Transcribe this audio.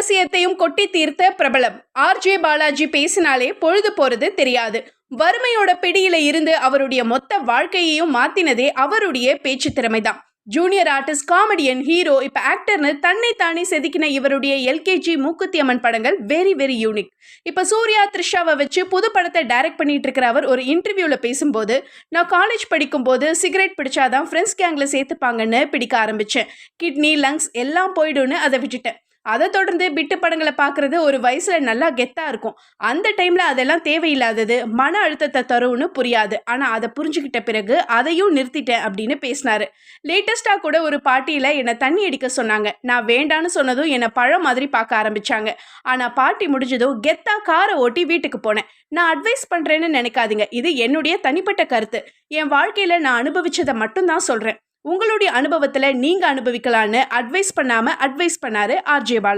ரகசியத்தையும் கொட்டி தீர்த்த பிரபலம் ஆர்ஜே பாலாஜி பேசினாலே பொழுது போறது தெரியாது. வறுமையோட பிடியில இருந்து அவருடைய மொத்த வாழ்க்கையையும் மாத்தினதே அவருடைய பேச்சு திறமைதான். ஜூனியர் ஆர்டிஸ்ட், காமெடியன், ஹீரோ, இப்ப ஆக்டர்னு தன்னை தானே செதுக்கின இவருடைய எல்கேஜி, மூக்குத்தி அம்மன் படங்கள் வெரி யூனிக். இப்ப சூர்யா, த்ரிஷாவை வச்சு புது படத்தை டைரக்ட் பண்ணிட்டு இருக்கிற அவர் ஒரு இன்டர்வியூல பேசும்போது, நான் காலேஜ் படிக்கும் போது சிகரெட் பிடிச்சாதான் ஃப்ரெண்ட்ஸ் கேங்ல சேர்த்துப்பாங்கன்னு பிடிக்க ஆரம்பிச்சேன். கிட்னி, லங்ஸ் எல்லாம் போயிடும்னு அதை விட்டுட்டேன். அதை தொடர்ந்து பிட்டு படங்களை பார்க்கறது ஒரு வயசுல நல்லா கெத்தா இருக்கும். அந்த டைம்ல அதெல்லாம் தேவையில்லாதது, மன அழுத்தத்தை தரும்னு புரியாது. ஆனா அதை புரிஞ்சுக்கிட்ட பிறகு அதையும் நிறுத்திட்டேன் அப்படின்னு பேசினாரு. லேட்டஸ்டா கூட ஒரு பார்ட்டியில என்னை தண்ணி அடிக்க சொன்னாங்க. நான் வேண்டான்னு சொன்னதும் என்னை பழம் மாதிரி பார்க்க ஆரம்பிச்சாங்க. ஆனா பார்ட்டி முடிஞ்சதும் கெத்தா காரை ஓட்டி வீட்டுக்கு போனேன். நான் அட்வைஸ் பண்றேன்னு நினைக்காதீங்க, இது என்னுடைய தனிப்பட்ட கருத்து. என் வாழ்க்கையில நான் அனுபவிச்சதை மட்டும் தான் சொல்றேன். உங்களுடைய அனுபவத்துல நீங்க அனுபவிக்கலான்னு அட்வைஸ் பண்ணாரு ஆர்ஜே பாலா.